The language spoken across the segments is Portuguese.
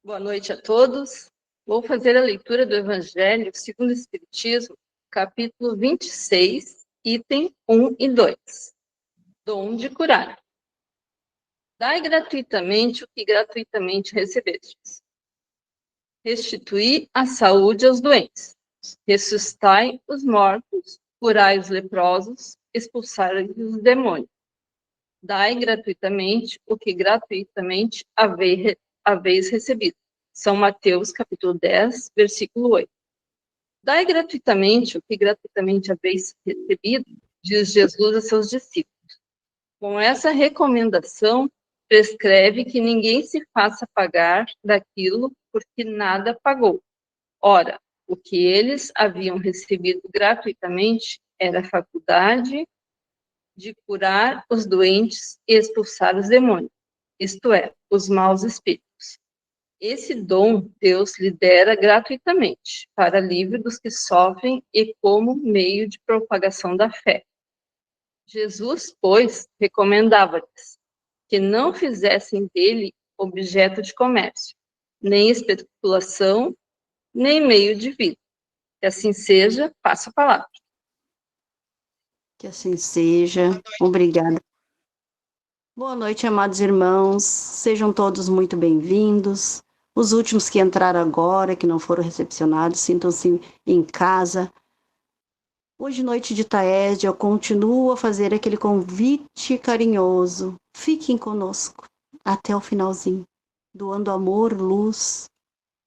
Boa noite a todos. Vou fazer a leitura do Evangelho segundo o Espiritismo, capítulo 26, item 1 e 2. Dom de curar. Dai gratuitamente o que gratuitamente recebestes. Restituí a saúde aos doentes. Ressuscitai os mortos, curai os leprosos, expulsai os demônios. Dai gratuitamente o que gratuitamente haveis recebido. São Mateus, capítulo 10, versículo 8. Dai gratuitamente o que gratuitamente haveis recebido, diz Jesus a seus discípulos. Com essa recomendação, prescreve que ninguém se faça pagar daquilo porque nada pagou. Ora, o que eles haviam recebido gratuitamente era a faculdade de curar os doentes e expulsar os demônios, isto é, os maus espíritos. Esse dom Deus lhe dera gratuitamente, para alívio dos que sofrem e como meio de propagação da fé. Jesus, pois, recomendava-lhes que não fizessem dele objeto de comércio, nem especulação, nem meio de vida. Que assim seja, passo a palavra. Que assim seja. Obrigada. Boa noite, amados irmãos. Sejam todos muito bem-vindos. Os últimos que entraram agora, que não foram recepcionados, sintam-se em casa. Hoje, noite de Taed, eu continuo a fazer aquele convite carinhoso. Fiquem conosco até o finalzinho, doando amor, luz,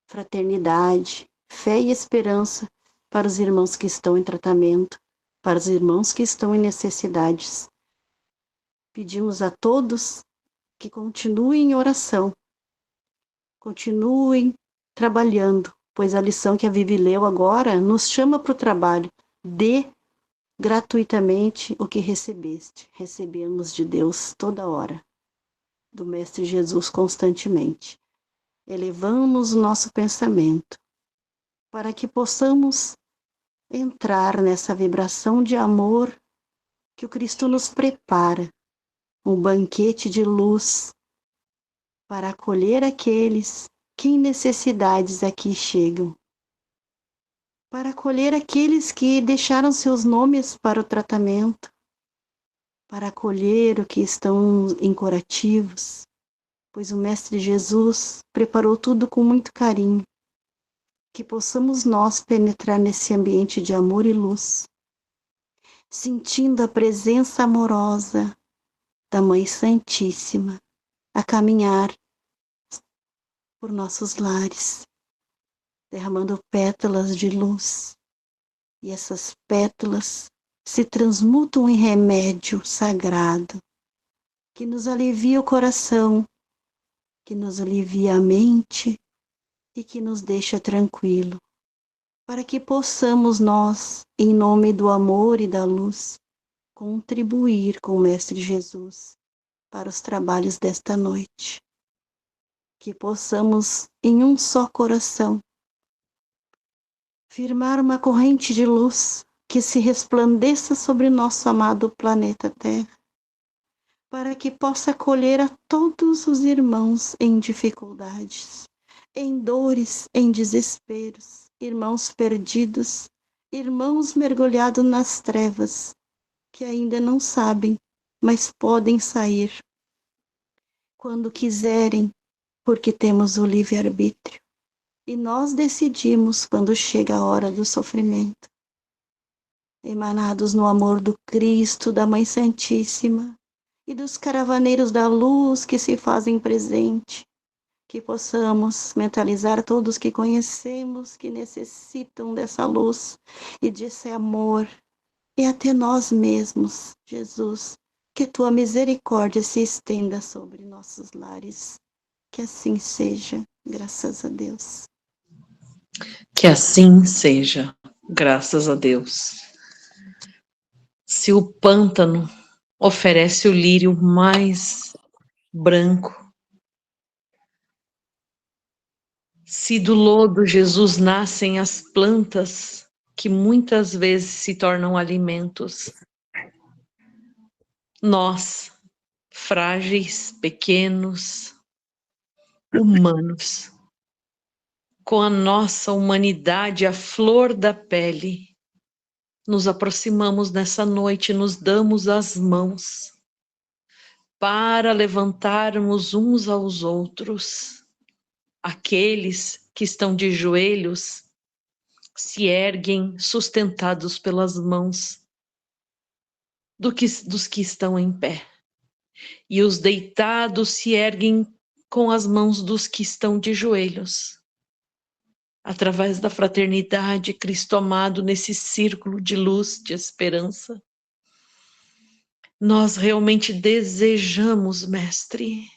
fraternidade, fé e esperança para os irmãos que estão em tratamento, para os irmãos que estão em necessidades. Pedimos a todos que continuem em oração, continuem trabalhando, pois a lição que a Vivi leu agora nos chama para o trabalho. Dê gratuitamente o que recebeste. Recebemos de Deus toda hora, do Mestre Jesus constantemente. Elevamos o nosso pensamento para que possamos entrar nessa vibração de amor que o Cristo nos prepara, um banquete de luz para acolher aqueles que em necessidades aqui chegam, para acolher aqueles que deixaram seus nomes para o tratamento, para acolher o que estão em curativos, pois o Mestre Jesus preparou tudo com muito carinho, que possamos nós penetrar nesse ambiente de amor e luz, sentindo a presença amorosa da Mãe Santíssima a caminhar por nossos lares, derramando pétalas de luz, e essas pétalas se transmutam em remédio sagrado, que nos alivia o coração, que nos alivia a mente e que nos deixa tranquilo, para que possamos nós, em nome do amor e da luz, contribuir com o Mestre Jesus para os trabalhos desta noite. Que possamos, em um só coração, firmar uma corrente de luz que se resplandeça sobre nosso amado planeta Terra, para que possa acolher a todos os irmãos em dificuldades, em dores, em desesperos, irmãos perdidos, irmãos mergulhados nas trevas, que ainda não sabem, mas podem sair quando quiserem, porque temos o livre-arbítrio. E nós decidimos quando chega a hora do sofrimento. Emanados no amor do Cristo, da Mãe Santíssima e dos caravaneiros da luz que se fazem presente, que possamos mentalizar todos que conhecemos, que necessitam dessa luz e desse amor, e até nós mesmos, Jesus, que tua misericórdia se estenda sobre nossos lares. Que assim seja, graças a Deus. Que assim seja, graças a Deus. Se o pântano oferece o lírio mais branco, se do lodo Jesus nascem as plantas que muitas vezes se tornam alimentos, nós, frágeis, pequenos, humanos, com a nossa humanidade à flor da pele, nos aproximamos nessa noite, nos damos as mãos para levantarmos uns aos outros. Aqueles que estão de joelhos se erguem sustentados pelas mãos dos que estão em pé. E os deitados se erguem com as mãos dos que estão de joelhos. Através da fraternidade, Cristo amado, nesse círculo de luz, de esperança, nós realmente desejamos, Mestre,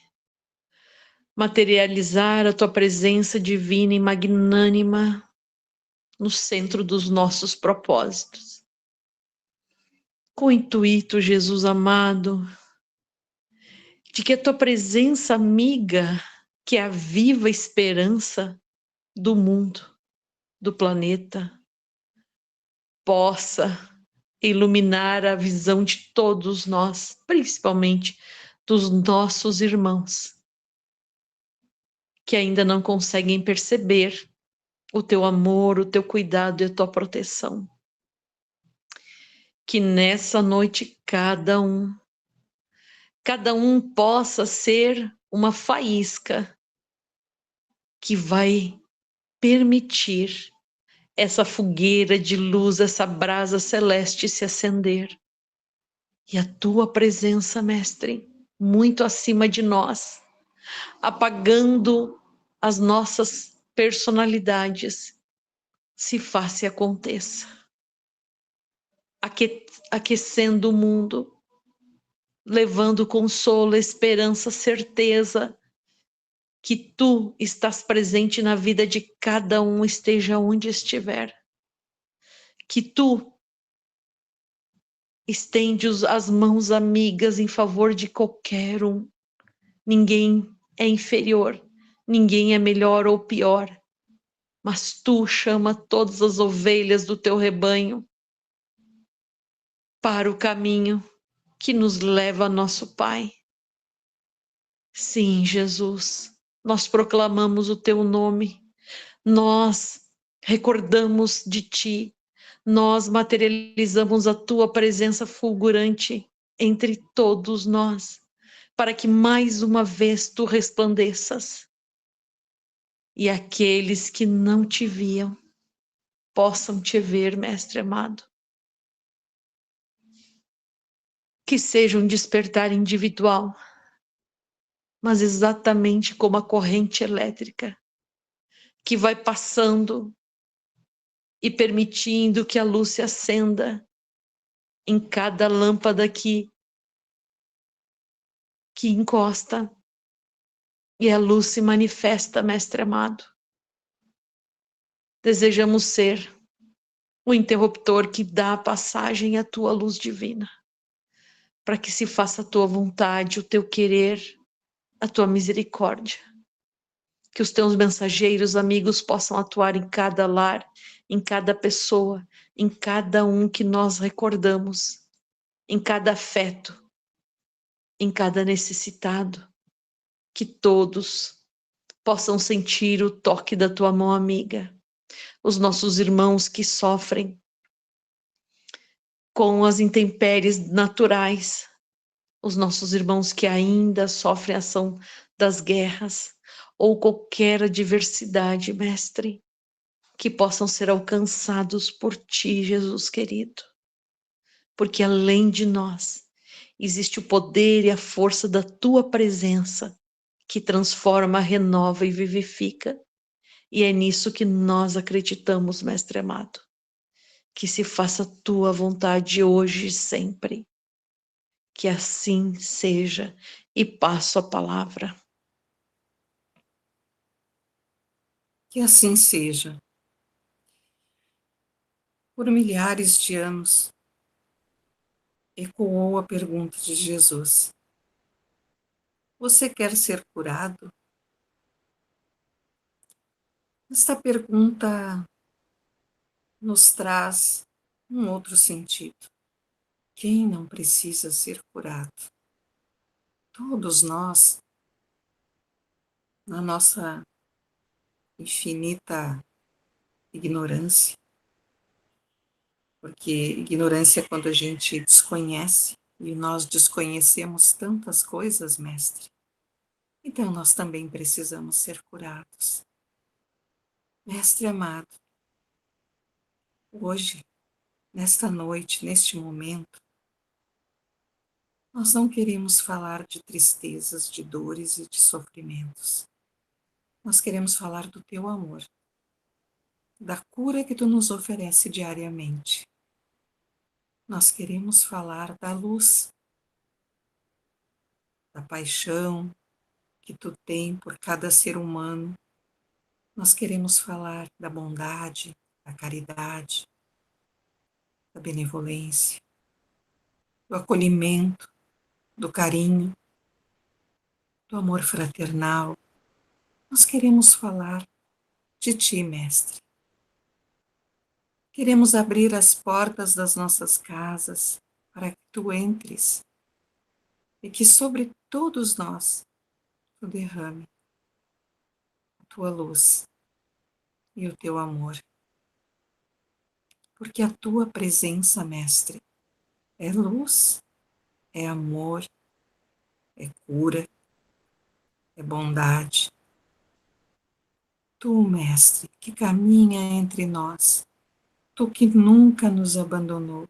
materializar a tua presença divina e magnânima no centro dos nossos propósitos. Com o intuito, Jesus amado, de que a tua presença amiga, que é a viva esperança do mundo, do planeta, possa iluminar a visão de todos nós, principalmente dos nossos irmãos, que ainda não conseguem perceber o teu amor, o teu cuidado e a tua proteção. Que nessa noite cada um possa ser uma faísca que vai permitir essa fogueira de luz, essa brasa celeste se acender. E a tua presença, Mestre, muito acima de nós, apagando as nossas personalidades, se faça e aconteça. Aquecendo o mundo, levando consolo, esperança, certeza, que tu estás presente na vida de cada um, esteja onde estiver. Que tu estende as mãos amigas em favor de qualquer um. Ninguém é inferior, ninguém é melhor ou pior, mas tu chama todas as ovelhas do teu rebanho para o caminho que nos leva a nosso Pai. Sim, Jesus, nós proclamamos o teu nome, nós recordamos de ti, nós materializamos a tua presença fulgurante entre todos nós, para que mais uma vez tu resplandeças e aqueles que não te viam possam te ver, Mestre amado. Que seja um despertar individual, mas exatamente como a corrente elétrica que vai passando e permitindo que a luz se acenda em cada lâmpada que encosta e a luz se manifesta, Mestre amado. Desejamos ser o interruptor que dá a passagem à tua luz divina, para que se faça a tua vontade, o teu querer, a tua misericórdia. Que os teus mensageiros amigos possam atuar em cada lar, em cada pessoa, em cada um que nós recordamos, em cada afeto, em cada necessitado. Que todos possam sentir o toque da tua mão amiga. Os nossos irmãos que sofrem com as intempéries naturais, os nossos irmãos que ainda sofrem a ação das guerras ou qualquer adversidade, Mestre, que possam ser alcançados por ti, Jesus querido. Porque além de nós, existe o poder e a força da tua presença que transforma, renova e vivifica. E é nisso que nós acreditamos, Mestre amado. Que se faça a tua vontade hoje e sempre. Que assim seja. E passo a palavra. Que assim seja. Por milhares de anos, ecoou a pergunta de Jesus: você quer ser curado? Esta pergunta nos traz um outro sentido. Quem não precisa ser curado? Todos nós, na nossa infinita ignorância, porque ignorância é quando a gente desconhece, e nós desconhecemos tantas coisas, Mestre. Então nós também precisamos ser curados. Mestre amado, hoje, nesta noite, neste momento, nós não queremos falar de tristezas, de dores e de sofrimentos. Nós queremos falar do teu amor, da cura que tu nos oferece diariamente. Nós queremos falar da luz, da paixão que tu tem por cada ser humano. Nós queremos falar da bondade, da caridade, da benevolência, do acolhimento, do carinho, do amor fraternal. Nós queremos falar de ti, Mestre. Queremos abrir as portas das nossas casas para que tu entres e que sobre todos nós tu derrame a tua luz e o teu amor. Porque a tua presença, Mestre, é luz, é amor, é cura, é bondade. Tu, Mestre, que caminha entre nós, tu que nunca nos abandonou,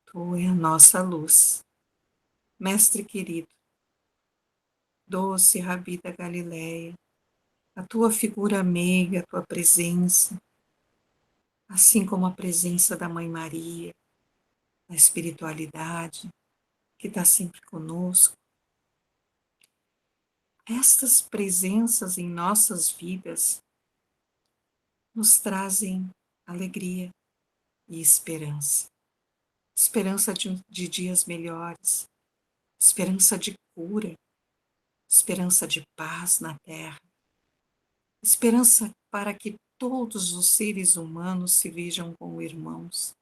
tu é a nossa luz. Mestre querido, doce Rabi da Galileia, a tua figura meiga, a tua presença, assim como a presença da Mãe Maria, a espiritualidade que está sempre conosco. Estas presenças em nossas vidas nos trazem alegria e esperança. Esperança de dias melhores, esperança de cura, esperança de paz na terra, esperança para que todos os seres humanos se vejam como irmãos,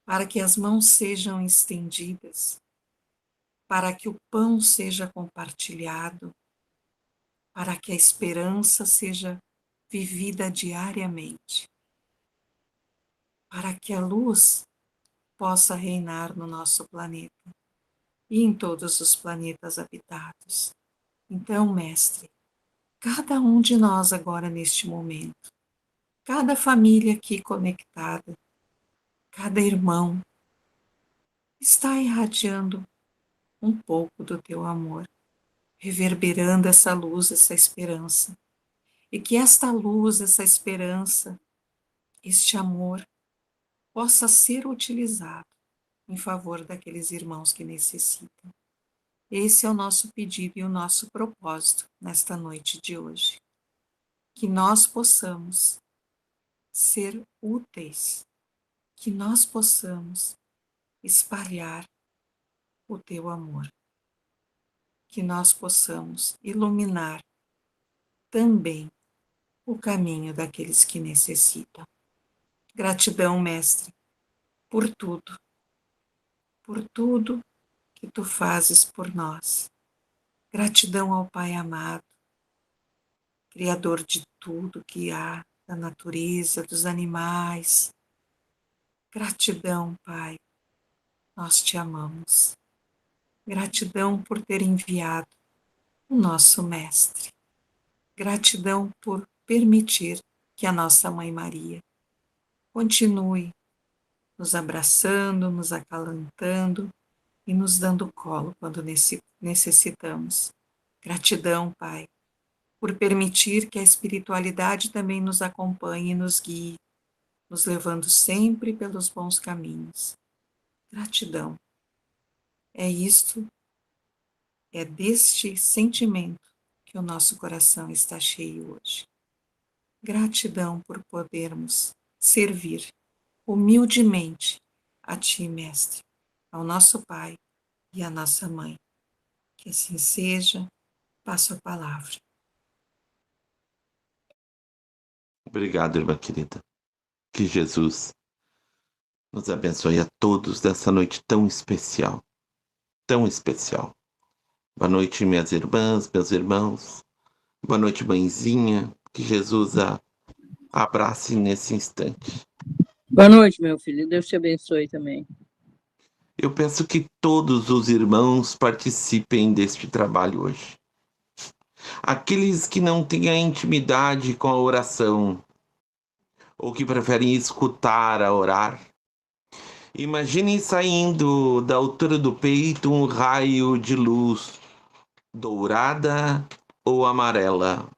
para que as mãos sejam estendidas, para que o pão seja compartilhado, para que a esperança seja vivida diariamente, para que a luz possa reinar no nosso planeta e em todos os planetas habitados. Então, Mestre, cada um de nós agora neste momento, cada família aqui conectada, cada irmão, está irradiando um pouco do teu amor, reverberando essa luz, essa esperança. E que esta luz, essa esperança, este amor, possa ser utilizado em favor daqueles irmãos que necessitam. Esse é o nosso pedido e o nosso propósito nesta noite de hoje. Que nós possamos ser úteis, que nós possamos espalhar o teu amor, que nós possamos iluminar também o caminho daqueles que necessitam. Gratidão, Mestre, por tudo que tu fazes por nós. Gratidão ao Pai amado, Criador de tudo que há, da natureza, dos animais. Gratidão, Pai, nós te amamos. Gratidão por ter enviado o nosso Mestre. Gratidão por permitir que a nossa Mãe Maria continue nos abraçando, nos acalentando e nos dando colo quando necessitamos. Gratidão, Pai, por permitir que a espiritualidade também nos acompanhe e nos guie, nos levando sempre pelos bons caminhos. Gratidão. É isto, é deste sentimento que o nosso coração está cheio hoje. Gratidão por podermos servir humildemente a Ti, Mestre, ao nosso Pai e à nossa Mãe. Que assim seja. Passo a palavra. Obrigado, irmã querida. Que Jesus nos abençoe a todos dessa noite tão especial. Tão especial. Boa noite, minhas irmãs, meus irmãos. Boa noite, mãezinha. Que Jesus a abrace nesse instante. Boa noite, meu filho. Deus te abençoe também. Eu peço que todos os irmãos participem deste trabalho hoje. Aqueles que não têm a intimidade com a oração, ou que preferem escutar a orar, imaginem saindo da altura do peito um raio de luz dourada ou amarela,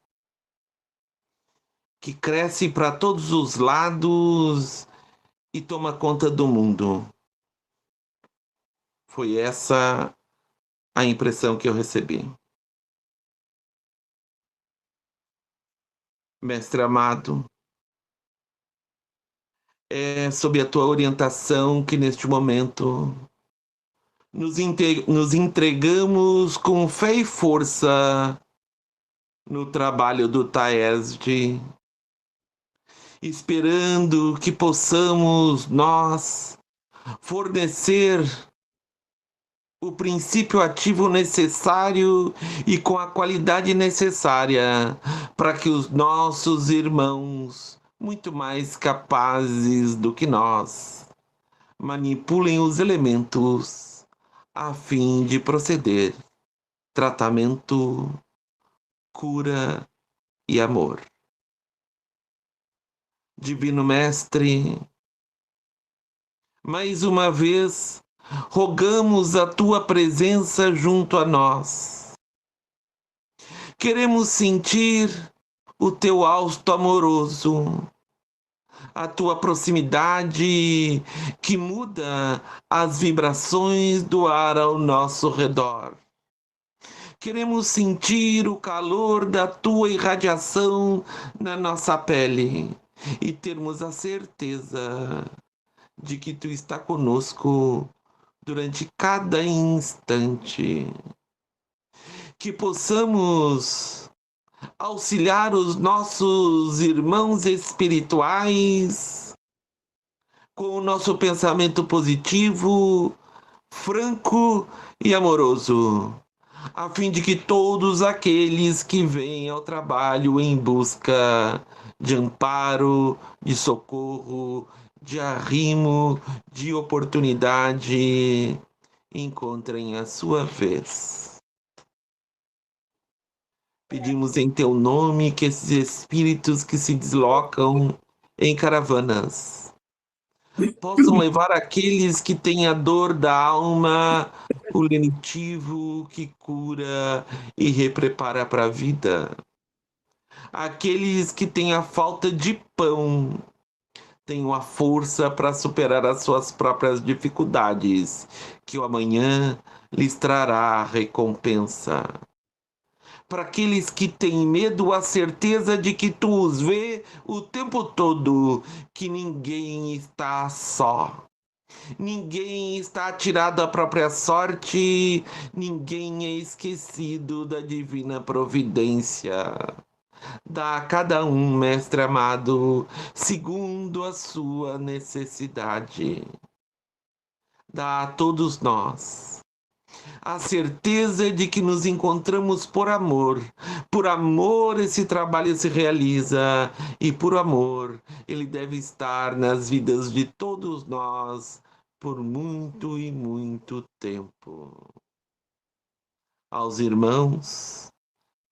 que cresce para todos os lados e toma conta do mundo. Foi essa a impressão que eu recebi. Mestre amado, é sob a tua orientação que neste momento nos entregamos com fé e força no trabalho do TAESD, esperando que possamos nós fornecer o princípio ativo necessário e com a qualidade necessária para que os nossos irmãos, muito mais capazes do que nós, manipulem os elementos a fim de proceder tratamento, cura e amor. Divino Mestre, mais uma vez rogamos a tua presença junto a nós. Queremos sentir o teu hausto amoroso, a tua proximidade que muda as vibrações do ar ao nosso redor. Queremos sentir o calor da tua irradiação na nossa pele e termos a certeza de que tu está conosco durante cada instante. Que possamos auxiliar os nossos irmãos espirituais com o nosso pensamento positivo, franco e amoroso, a fim de que todos aqueles que vêm ao trabalho em busca de amparo, de socorro, de arrimo, de oportunidade, encontrem a sua vez. Pedimos em teu nome que esses espíritos que se deslocam em caravanas possam levar aqueles que têm a dor da alma, o lenitivo que cura e reprepara para a vida. Aqueles que têm a falta de pão, tenham a força para superar as suas próprias dificuldades, que o amanhã lhes trará a recompensa. Para aqueles que têm medo, a certeza de que tu os vê o tempo todo, que ninguém está só. Ninguém está atirado à própria sorte, ninguém é esquecido da divina providência. Dá a cada um, Mestre amado, segundo a sua necessidade. Dá a todos nós a certeza de que nos encontramos por amor. Por amor esse trabalho se realiza e por amor ele deve estar nas vidas de todos nós por muito e muito tempo. Aos irmãos,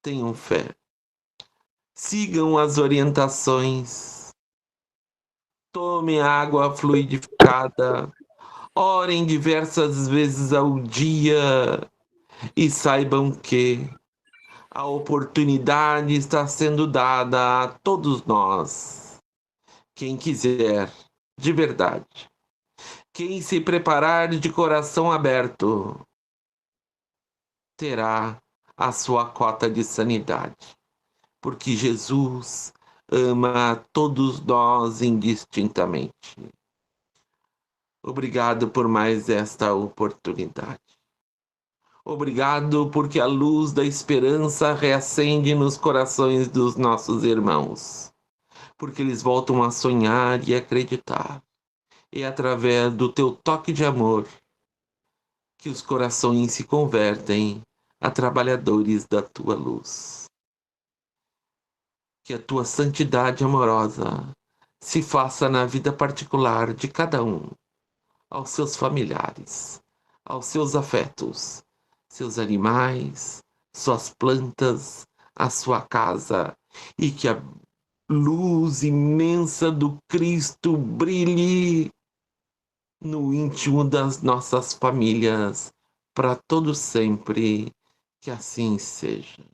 tenham fé. Sigam as orientações. Tomem água fluidificada. Orem diversas vezes ao dia e saibam que a oportunidade está sendo dada a todos nós. Quem quiser, de verdade, quem se preparar de coração aberto, terá a sua cota de sanidade, porque Jesus ama a todos nós indistintamente. Obrigado por mais esta oportunidade. Obrigado porque a luz da esperança reacende nos corações dos nossos irmãos, porque eles voltam a sonhar e acreditar. E através do teu toque de amor que os corações se convertem a trabalhadores da tua luz. Que a tua santidade amorosa se faça na vida particular de cada um, aos seus familiares, aos seus afetos, seus animais, suas plantas, a sua casa, e que a luz imensa do Cristo brilhe no íntimo das nossas famílias para todo sempre. Que assim seja.